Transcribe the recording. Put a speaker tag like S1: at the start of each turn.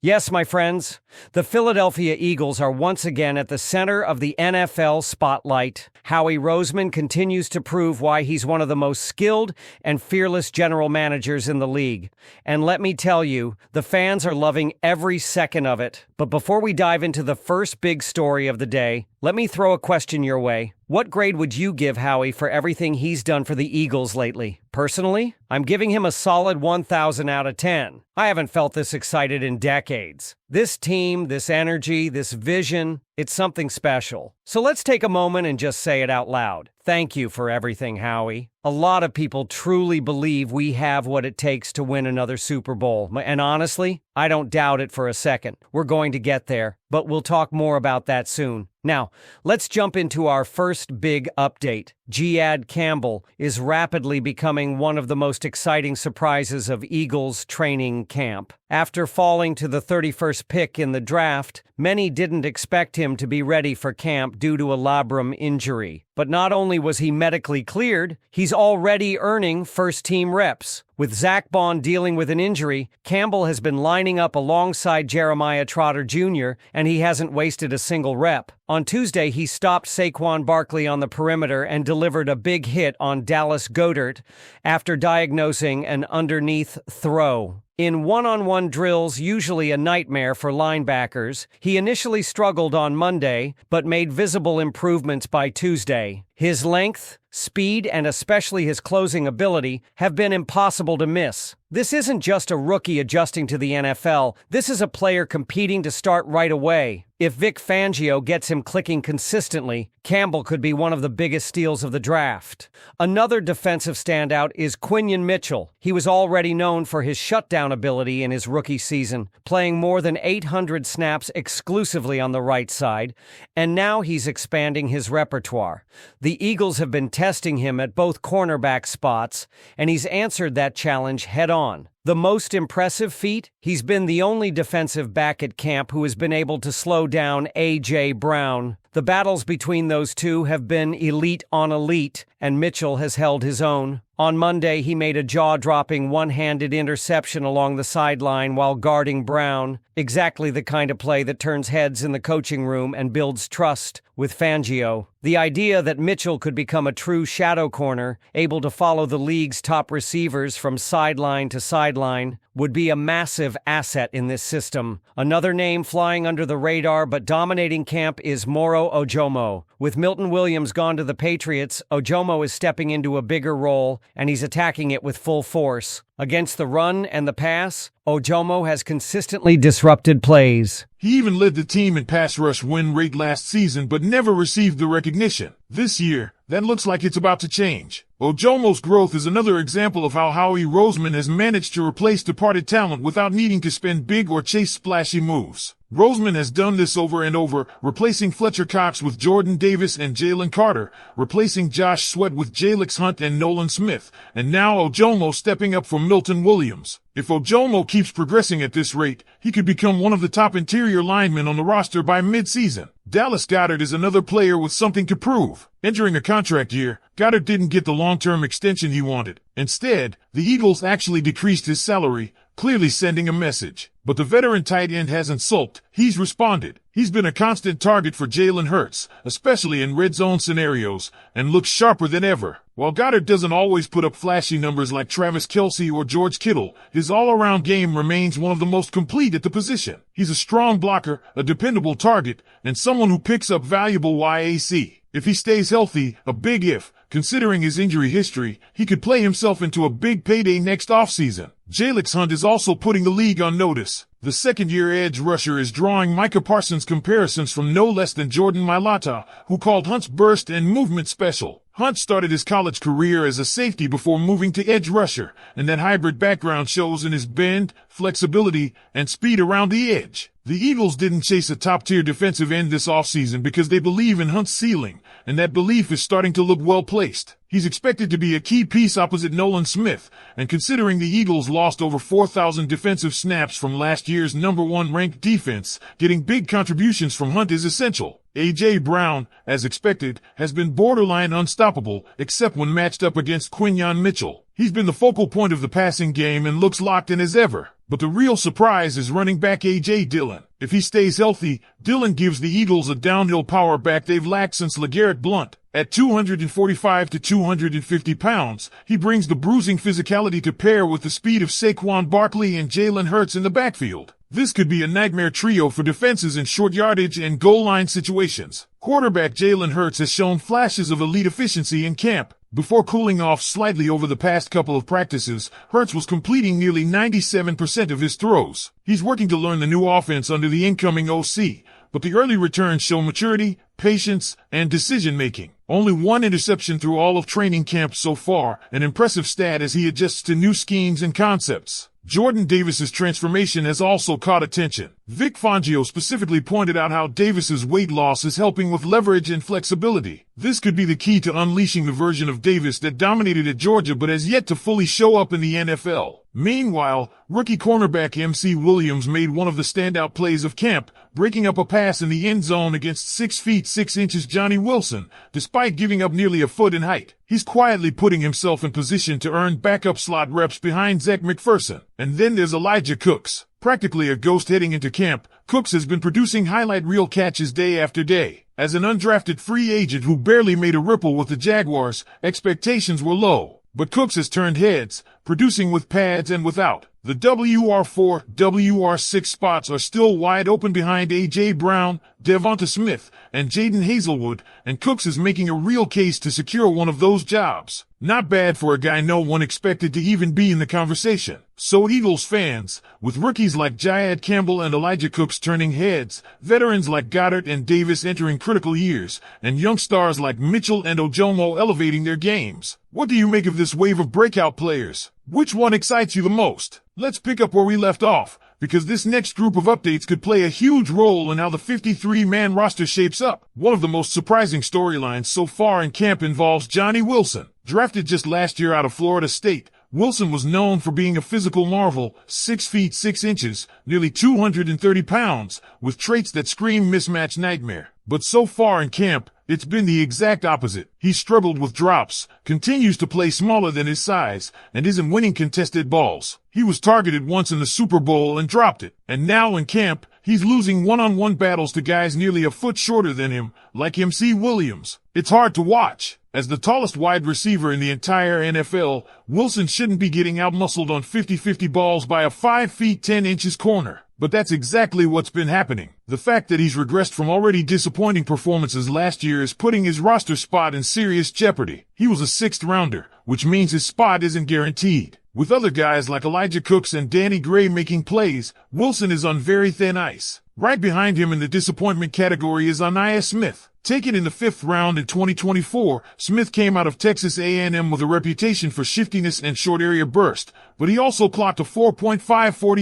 S1: Yes, my friends, the Philadelphia Eagles are once again at the center of the NFL spotlight. Howie Roseman continues to prove why he's one of the most skilled and fearless general managers in the league. And let me tell you, the fans are loving every second of it. But before we dive into the first big story of the day, let me throw a question your way. What grade would you give Howie for everything he's done for the Eagles lately? Personally, I'm giving him a solid 1,000 out of 10. I haven't felt this excited in decades. This team, this energy, this vision, it's something special. So let's take a moment and just say it out loud. Thank you for everything, Howie. A lot of people truly believe we have what it takes to win another Super Bowl. And honestly, I don't doubt it for a second. We're going to get there, but we'll talk more about that soon. Now, let's jump into our first big update. Ja'Ad Campbell is rapidly becoming one of the most exciting surprises of Eagles training camp. After falling to the 31st pick in the draft, many didn't expect him to be ready for camp due to a labrum injury. But not only was he medically cleared, he's already earning first-team reps. With Zach Bond dealing with an injury, Campbell has been lining up alongside Jeremiah Trotter Jr., and he hasn't wasted a single rep. On Tuesday, he stopped Saquon Barkley on the perimeter and delivered a big hit on Dallas Goedert after diagnosing an underneath throw. In one-on-one drills, usually a nightmare for linebackers, he initially struggled on Monday, but made visible improvements by Tuesday. His length, speed, and especially his closing ability have been impossible to miss. This isn't just a rookie adjusting to the NFL. This is a player competing to start right away. If Vic Fangio gets him clicking consistently, Campbell could be one of the biggest steals of the draft. Another defensive standout is Quinyon Mitchell. He was already known for his shutdown ability in his rookie season, playing more than 800 snaps exclusively on the right side, and now he's expanding his repertoire. The Eagles have been testing him at both cornerback spots, and he's answered that challenge head-on. The most impressive feat? He's been the only defensive back at camp who has been able to slow down A.J. Brown. The battles between those two have been elite on elite, and Mitchell has held his own. On Monday, he made a jaw-dropping one-handed interception along the sideline while guarding Brown, exactly the kind of play that turns heads in the coaching room and builds trust with Fangio. The idea that Mitchell could become a true shadow corner, able to follow the league's top receivers from sideline to sideline, would be a massive asset in this system. Another name flying under the radar but dominating camp is Moro Ojomo. With Milton Williams gone to the Patriots, Ojomo is stepping into a bigger role, and he's attacking it with full force. Against the run and the pass, Ojomo has consistently disrupted plays.
S2: He even led the team in pass rush win rate last season but never received the recognition. This year, that looks like it's about to change. Ojomo's growth is another example of how Howie Roseman has managed to replace departed talent without needing to spend big or chase splashy moves. Roseman has done this over and over, replacing Fletcher Cox with Jordan Davis and Jalen Carter, replacing Josh Sweat with Jalix Hunt and Nolan Smith, and now Ojomo stepping up for Milton Williams. If Ojomo keeps progressing at this rate, he could become one of the top interior linemen on the roster by mid-season. Dallas Goedert is another player with something to prove. Entering a contract year, Goedert didn't get the long-term extension he wanted. Instead, the Eagles actually decreased his salary, clearly sending a message. But the veteran tight end hasn't sulked. He's responded. He's been a constant target for Jalen Hurts, especially in red zone scenarios, and looks sharper than ever. While Goedert doesn't always put up flashy numbers like Travis Kelce or George Kittle, his all-around game remains one of the most complete at the position. He's a strong blocker, a dependable target, and someone who picks up valuable YAC. If he stays healthy, a big if, considering his injury history, he could play himself into a big payday next offseason. Jalix Hunt is also putting the league on notice. The second-year edge rusher is drawing Micah Parsons comparisons from no less than Jordan Mailata, who called Hunt's burst and movement special. Hunt started his college career as a safety before moving to edge rusher, and that hybrid background shows in his bend, flexibility, and speed around the edge. The Eagles didn't chase a top-tier defensive end this offseason because they believe in Hunt's ceiling, and that belief is starting to look well-placed. He's expected to be a key piece opposite Nolan Smith, and considering the Eagles lost over 4,000 defensive snaps from last year's #1 ranked defense, getting big contributions from Hunt is essential. A.J. Brown, as expected, has been borderline unstoppable, except when matched up against Quinyon Mitchell. He's been the focal point of the passing game and looks locked in as ever. But the real surprise is running back A.J. Dillon. If he stays healthy, Dillon gives the Eagles a downhill power back they've lacked since LeGarrette Blount. At 245 to 250 pounds, he brings the bruising physicality to pair with the speed of Saquon Barkley and Jalen Hurts in the backfield. This could be a nightmare trio for defenses in short yardage and goal line situations. Quarterback Jalen Hurts has shown flashes of elite efficiency in camp. Before cooling off slightly over the past couple of practices, Hurts was completing nearly 97% of his throws. He's working to learn the new offense under the incoming OC, but the early returns show maturity, patience, and decision-making. Only one interception through all of training camp so far, an impressive stat as he adjusts to new schemes and concepts. Jordan Davis's transformation has also caught attention. Vic Fangio specifically pointed out how Davis's weight loss is helping with leverage and flexibility. This could be the key to unleashing the version of Davis that dominated at Georgia but has yet to fully show up in the NFL. Meanwhile, rookie cornerback MC Williams made one of the standout plays of camp, breaking up a pass in the end zone against 6 feet 6 inches Johnny Wilson, despite giving up nearly a foot in height. He's quietly putting himself in position to earn backup slot reps behind Zach McPherson. And then there's Elijah Cooks. Practically a ghost heading into camp, Cooks has been producing highlight reel catches day after day. As an undrafted free agent who barely made a ripple with the Jaguars, expectations were low. But Cooks has turned heads, producing with pads and without. The WR4, WR6 spots are still wide open behind A.J. Brown, DeVonta Smith, and Jaden Hazelwood, and Cooks is making a real case to secure one of those jobs. Not bad for a guy no one expected to even be in the conversation. So Eagles fans, with rookies like Jayad Campbell and Elijah Cooks turning heads, veterans like Goddard and Davis entering critical years, and young stars like Mitchell and Ojomo elevating their games, what do you make of this wave of breakout players? Which one excites you the most? Let's pick up where we left off, because this next group of updates could play a huge role in how the 53-man roster shapes up. One of the most surprising storylines so far in camp involves Johnny Wilson. Drafted just last year out of Florida State, Wilson was known for being a physical marvel, 6 feet 6 inches, nearly 230 pounds, with traits that scream mismatch nightmare. But so far in camp, it's been the exact opposite. He's struggled with drops, continues to play smaller than his size, and isn't winning contested balls. He was targeted once in the Super Bowl and dropped it. And now in camp, he's losing one-on-one battles to guys nearly a foot shorter than him, like MC Williams. It's hard to watch. As the tallest wide receiver in the entire NFL, Wilson shouldn't be getting outmuscled on 50-50 balls by a 5 feet 10 inches corner. But that's exactly what's been happening. The fact that he's regressed from already disappointing performances last year is putting his roster spot in serious jeopardy. He was a 6th rounder, which means his spot isn't guaranteed. With other guys like Elijah Cooks and Danny Gray making plays, Wilson is on very thin ice. Right behind him in the disappointment category is Anaya Smith. Taken in the 5th round in 2024, Smith came out of Texas A&M with a reputation for shiftiness and short area burst, but he also clocked a 4.540